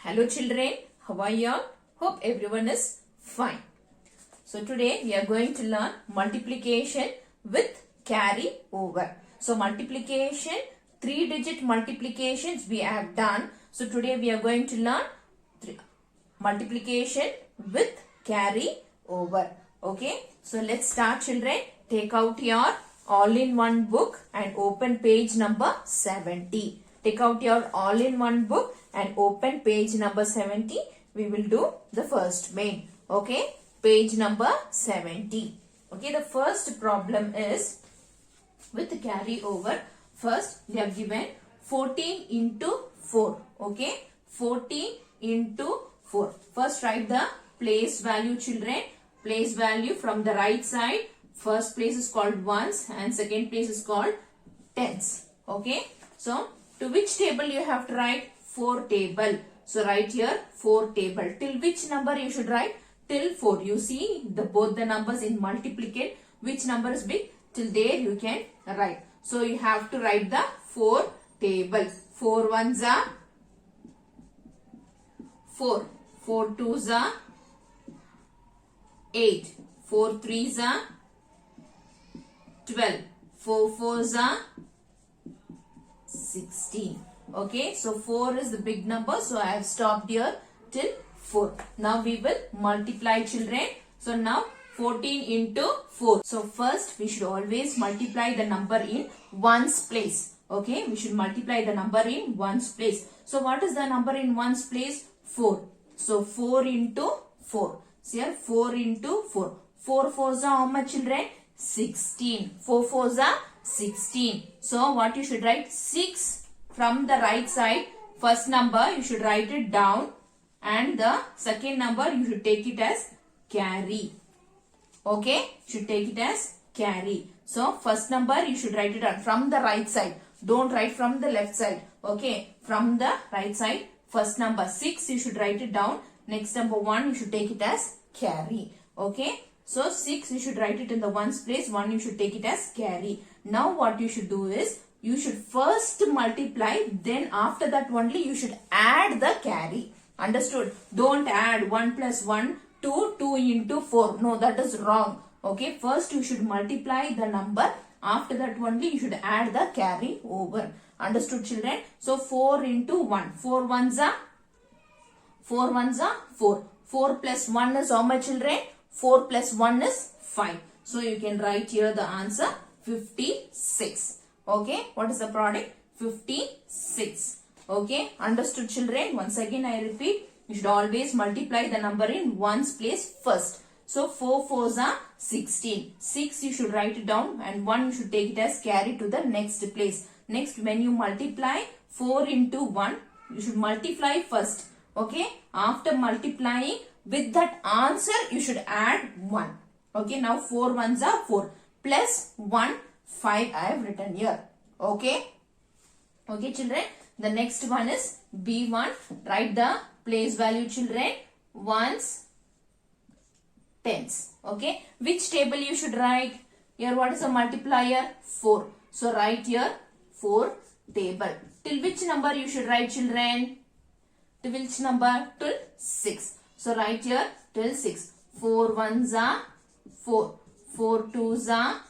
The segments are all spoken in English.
Hello children, how are you all? Hope everyone is fine. So today we are going to learn multiplication with carry over. So multiplication, 3-digit multiplications we have done. So today we are going to learn multiplication with carry over. Okay, so let's start children. Take out your all-in-one book and open page number 70. Take out your all-in-one book and open page number 70. We will do the first main. Okay, page number 70. Okay, the first problem is with the carry over. First, they are given 14 into 4. Okay, 14 into 4. First, write the place value children. Place value from the right side. First place is called ones and second place is called tens. Okay, so to which table you have to write? 4 table. So write here 4 table. Till which number you should write? Till 4. You see both the numbers in multiplicate. Which number is big? Till there you can write. So you have to write the 4 table. 4 ones are 4. 4 twos are 8. 4 threes are 12. 4 fours are 16. Okay, so 4 is the big number. So I have stopped here till 4. Now we will multiply children. So now 14 into 4. So first we should always multiply the number in ones place. Okay, we should multiply the number in ones place. So what is the number in ones place? 4. So 4 into 4. So here 4 into 4. 4 fours are how much children? 16. 4 fours are 16. So what you should write? 6 from the right side. First number you should write it down and the second number you should take it as carry. Okay, you should take it as carry. So first number you should write it down from the right side. Don't write from the left side. Okay, from the right side. First number 6 you should write it down. Next number 1 you should take it as carry. Okay, so 6 you should write it in the ones place. 1 you should take it as carry. Now what you should do is you should first multiply, then after that only you should add the carry. Understood? Don't add 1 plus 1 to 2 into 4. No, that is wrong. Okay, first you should multiply the number. After that only you should add the carry over. Understood children? So 4 into 1. 4 ones are 4. 4 plus 1 is how much children? 4 plus 1 is 5. So you can write here the answer 56. Okay, what is the product? 56. Okay, understood children? Once again I repeat, you should always multiply the number in ones place first. So 4 fours are 16. 6 you should write it down and 1 you should take it as carry to the next place. Next, when you multiply 4 into 1, you should multiply first. Okay, after multiplying with that answer you should add 1. Okay, now 4 ones are 4 plus 1 5 I have written here. Okay. Okay children. The next one is B1. Write the place value children. Ones, tens. Okay. Which table you should write? Here what is the multiplier? 4. So write here 4 table. Till which number you should write children? Till which number? Till 6. So write here till 6. 4 ones are 4. 4 twos are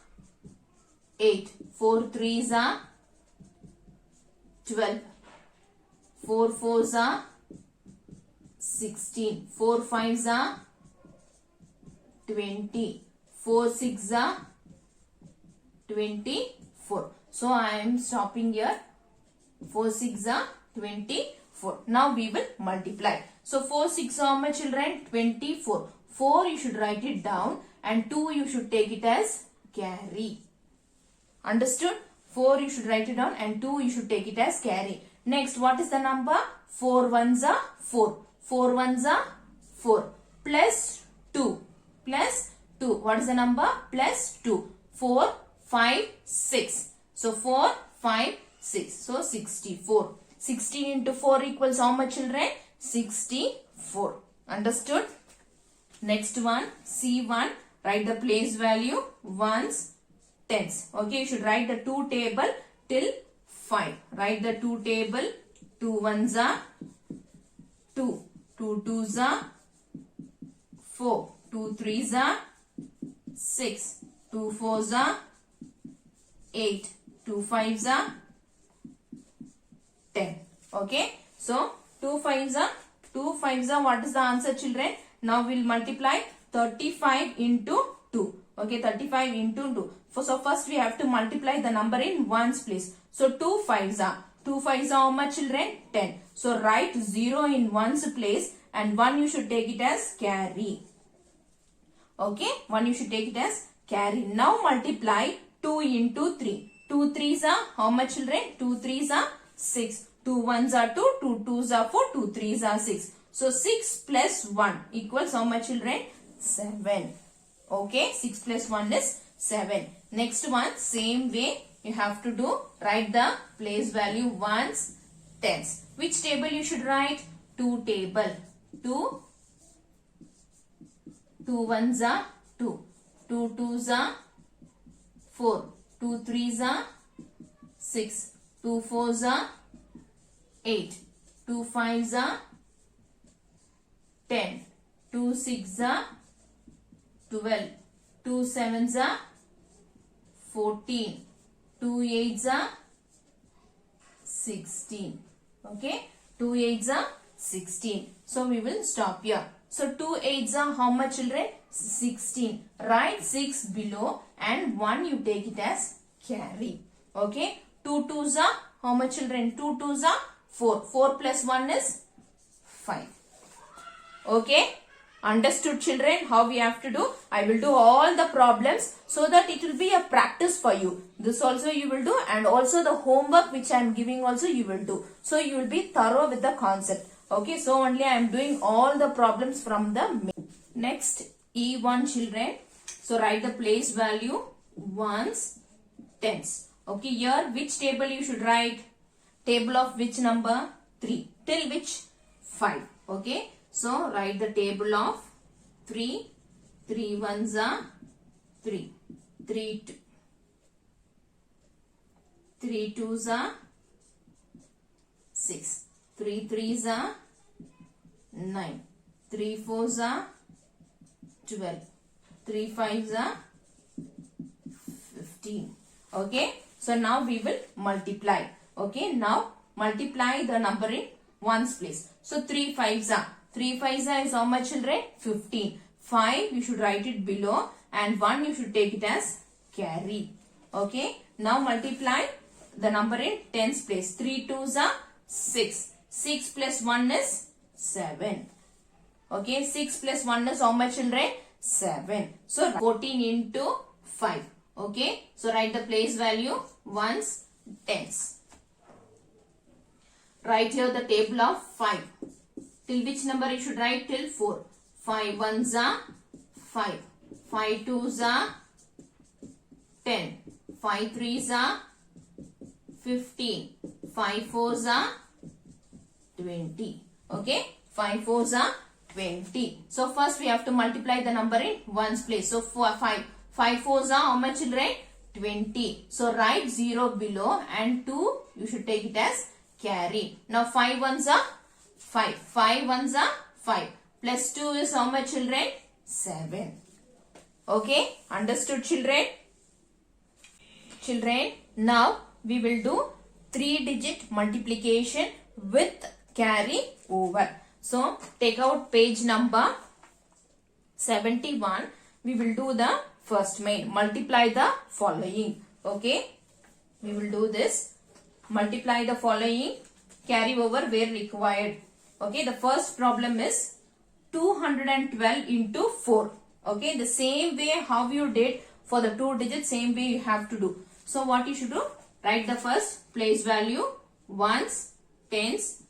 8. 4 threes are 12. 4 fours are 16. 4 fives are 20. 4 sixes are 24. So I am stopping here. 4 sixes are 24. Now we will multiply. So 4 6 how much children? 24. 4 you should write it down and 2 you should take it as carry. Understood? 4 you should write it down and 2 you should take it as carry. Next, what is the number? 4 ones are 4. 4 ones are 4 plus 2. Plus 2. What is the number? Plus 2. 4, 5, 6. So 4, 5, 6. So 64. 16 into 4 equals how much children? 64. Understood? Next one, C1. Write the place value. Ones, tens. Okay, you should write the 2 table till 5. Write the 2 table. 2 ones are 2. 2 2s are 4. 2 3s are 6. 2 4s are 8. 2 5s are 10. Okay. So 2 5s are what is the answer, children? Now we'll multiply 35 into 2. Okay, 35 into 2. So first we have to multiply the number in ones place. So 2 5s are how much, children? 10. So write 0 in ones place and 1 you should take it as carry. Okay, 1 you should take it as carry. Now multiply 2 into 3. 2 3s are how much, children? 2 3s are 6. 2 1s are 2. 2 2s are 4. 2 3s are 6. So 6 plus 1 equals how much, children? 7. Okay, 6 plus 1 is 7. Next one, same way you have to do. Write the place value ones, tens. Which table you should write? 2 table. 2 1s are 2. 2 2s are 4. 2 3s are 6. 2 4s are 8. 2 5s are 10. 2 6s are 12. 2 7s are 14. 2 8s are 16. Okay. 2 8s are 16. So we will stop here. So 2 8s are how much, children? 16. Write 6 below and 1 you take it as carry. Okay. 2 2s are how much, children? 2 2s are 4. 4 plus 1 is 5. Okay. Understood, children, how we have to do? I will do all the problems so that it will be a practice for you. This also you will do, and also the homework which I am giving also you will do. So you will be thorough with the concept. Okay, so only I am doing all the problems from the main. Next, E1, children. So write the place value ones, tens. Okay, here which table you should write? Table of which number? 3. Till which? 5. Okay. So write the table of 3. 3 1s are 3. 3 2s are 6. 3 3s are 9. 3 4s are 12. 3 5s are 15. Okay. So now we will multiply. Okay. Now multiply the number in ones place. So 3 5s are. 3 5s are is how much, children? 15. 5 you should write it below and 1 you should take it as carry. Okay. Now multiply the number in tens place. 3 2s are 6. 6 plus 1 is 7. Okay. 6 plus 1 is how much, children? 7. So 14 into 5. Okay. So write the place value ones, tens. Write here the table of 5. Till which number you should write? Till 4. 5 1s are 5. 5 2s are 10. 5 3s are 15. 5 4s are 20. Okay. 5 4s are 20. So first we have to multiply the number in ones place. So 5 4s are how much, children? 20. So write 0 below and 2 you should take it as carry. Now 5 1s are 5. 5 1s are 5. Plus 2 is how much, children? 7. Okay. Understood, children? Children, now we will do 3-digit multiplication with carry over. So take out page number 71. We will do the first main. Multiply the following. Okay. We will do this. Multiply the following. Carry over where required. Okay, the first problem is 212 into 4. Okay, the same way how you did for the 2 digits, same way you have to do. So what you should do? Write the first place value ones, tens,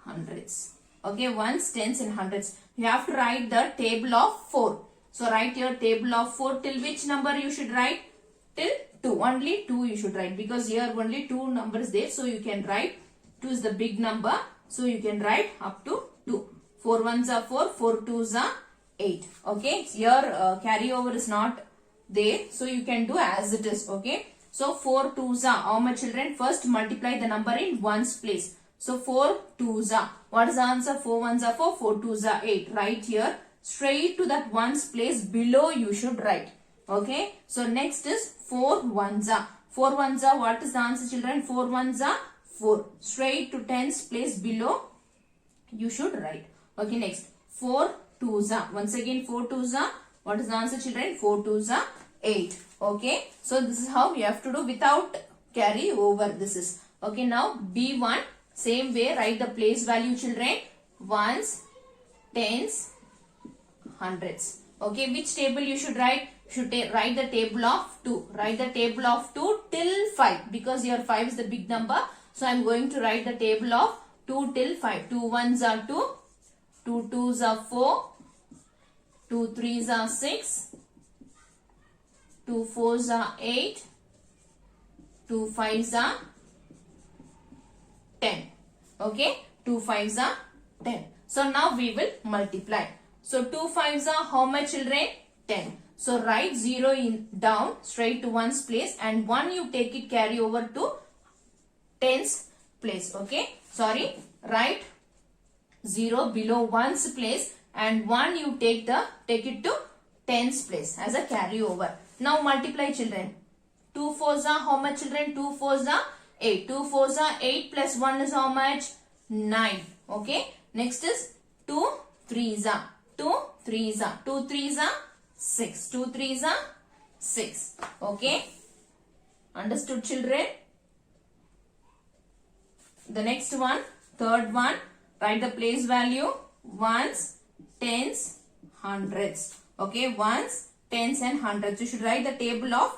hundreds. Okay, ones, tens and hundreds. You have to write the table of 4. So write your table of 4. Till which number you should write? Till 2. Only 2 you should write because here only 2 numbers there. So you can write 2 is the big number. So you can write up to 2. 4 1s are 4. 4 2s are 8. Okay. Here carryover is not there. So you can do as it is. Okay. So 4 2s are how much, children? First multiply the number in ones place. So 4 2s are. What is the answer? 4 1s are 4, 4 2s are 8. Right here, straight to that ones place below you should write. Okay. So next is 4 1s are. 4 1s are. What is the answer, children? 4 1s are 4. Straight to tens place below you should write. Okay. Next 4 2s are. Once again 4 2s are. What is the answer, children? 4 2s are 8. Okay. So this is how you have to do without carry over. This is. Okay. Now B1. Same way, write the place value, children. Ones, tens, hundreds. Okay, which table you should write? You should write the table of 2. Write the table of 2 till 5 because your 5 is the big number. So I am going to write the table of 2 till 5. 2 1s are 2, 2 2s are 4, 2 3s are 6, 2 4s are 8, 2 5s are 10. Okay, 2 5s are 10. So now we will multiply. So 2 5s are how much, children? 10. So write 0 in down straight to ones place and 1 you take it carry over to tens place. Okay, sorry, write 0 below ones place and 1 you take it to tens place as a carry over. Now multiply, children. 2 4s are how much, children? 2 4s are 8. 2 4s are 8 plus 1 is how much? 9. Okay. Next is 2 3s are. 2 3s are. 2 3s are 6. 2 3s are 6. Okay. Understood, children? The next one, third one, write the place value. Ones, tens, hundreds. Okay. Ones, tens and hundreds. You should write the table of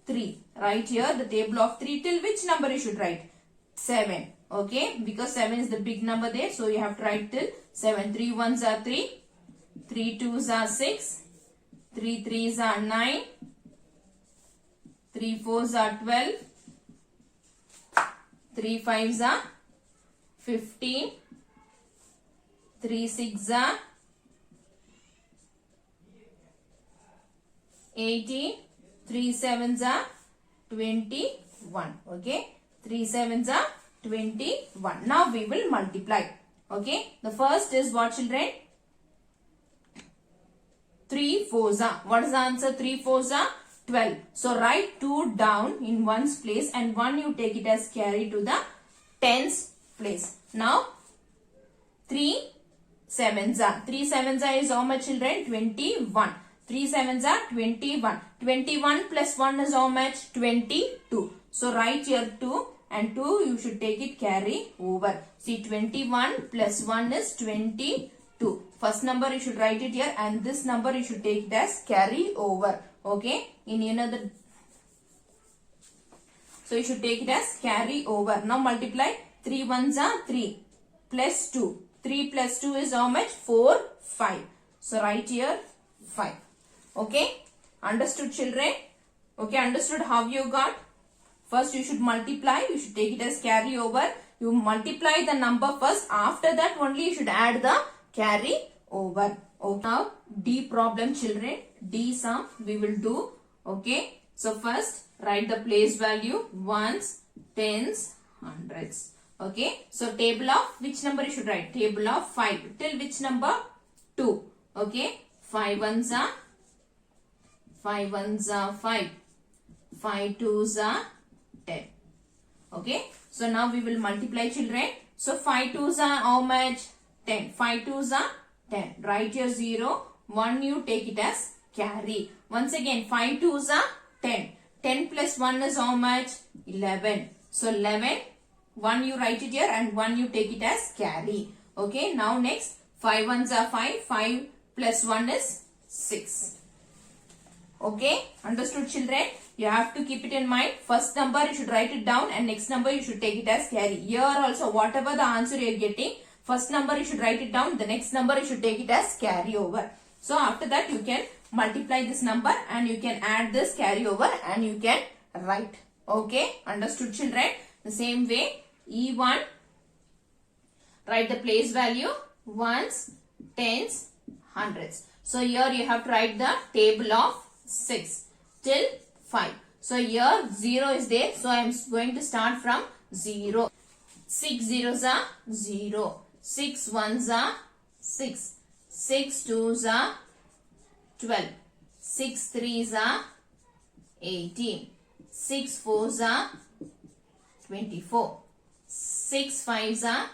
3. Right here the table of 3 till which number you should write? 7. Okay, because 7 is the big number there, so you have to write till 7. 3 1s are 3, 3 2s are 6, 3 3s are 9, 3 4s are 12, 3 5s are 15, 3 6s are 18, 3 7s are 21. Okay, 3 7s are 21. Now we will multiply. Okay, the first is what, children? 3 4s are. What is the answer? 3 4s are 12. So write 2 down in ones place and 1 you take it as carry to the tens place. Now 3 7s are. 3 7s are is how much, children? 21. 3 7s are 21. 21 plus 1 is how much? 22. So write here 2 and 2 you should take it carry over. See, 21 plus 1 is 22. First number you should write it here and this number you should take it as carry over. Okay. In another. So you should take it as carry over. Now multiply. 3 1s are 3 plus 2. 3 plus 2 is how much? 4 5. So write here 5. Okay. Understood, children? Okay. Understood how you got? First you should multiply. You should take it as carry over. You multiply the number first. After that only you should add the carry over. Okay. Now D problem, children. D sum we will do. Okay. So first write the place value. Ones, tens, hundreds. Okay. So table of which number you should write? Table of 5. Till which number? 2. Okay. 5 1s are 5 1s are 5. 5 2s are 10. Okay. So now we will multiply, children. So 5 2s are how much? 10. 5 2s are 10. Write your 0. 1 you take it as carry. Once again 5 2s are 10. 10 plus 1 is how much? 11. So 11. 1 you write it here and 1 you take it as carry. Okay. Now next 5 1s are 5. 5 plus 1 is 6. Okay. Understood, children? You have to keep it in mind. First number you should write it down and next number you should take it as carry. Here also whatever the answer you are getting, first number you should write it down. The next number you should take it as carry over. So after that you can multiply this number and you can add this carry over and you can write. Okay. Understood, children? The same way E1, write the place value. Ones, tens, hundreds. So here you have to write the table of 6 till 5. So here 0 is there. So I am going to start from 0. 6 zeros are 0. 6 ones are 6. 6 twos are 12. 6 threes are 18. 6 fours are 24. 6 fives are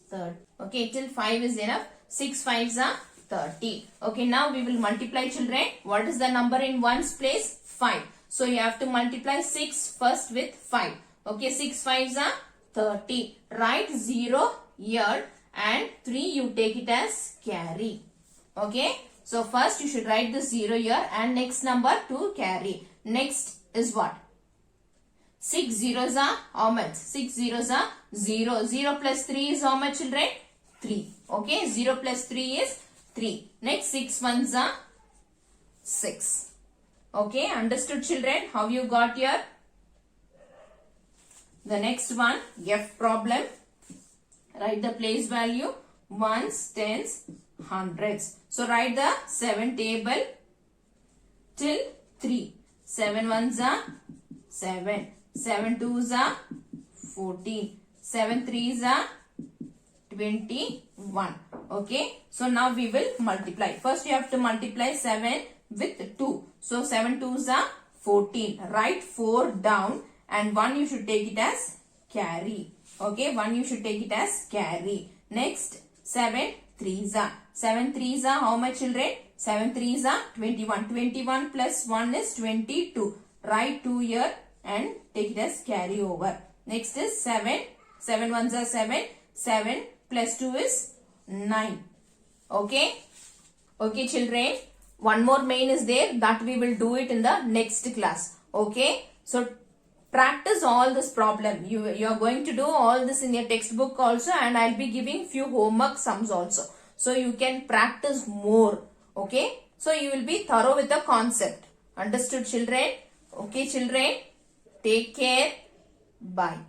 30. Okay, till 5 is enough. 6 fives are 30. Okay, now we will multiply, children. What is the number in ones place? 5. So you have to multiply 6 first with 5. Okay, 6 fives are 30. Write 0 here and 3 you take it as carry. Okay, so first you should write the 0 here and next number to carry. Next is what? 6 zeros are how much? 6 zeros are 0. 0 plus 3 is how much, children? 3. Okay, 0 plus 3 is 3. Next 6 ones are 6. Okay, understood, children? How you got here? The next one, F problem. Write the place value, ones, tens, hundreds. So write the 7 table till 3. 7 ones are 7. 7 twos are 14. 7 threes are 21. Okay. So now we will multiply. First you have to multiply 7 with 2. So 7 twos are 14. Write 4 down and 1 you should take it as carry. Okay. 1 you should take it as carry. Next 7 threes are. 7 threes are how much, children? 7 threes are 21. 21 plus 1 is 22. Write 2 here and take it as carry over. Next is 7. 7 ones are 7. 7 plus 2 is 9. Okay. Okay, children. One more main is there that we will do it in the next class. Okay. So practice all this problem. You are going to do all this in your textbook also, and I'll be giving few homework sums also. So you can practice more. Okay. So you will be thorough with the concept. Understood, children? Okay, children. Take care. Bye.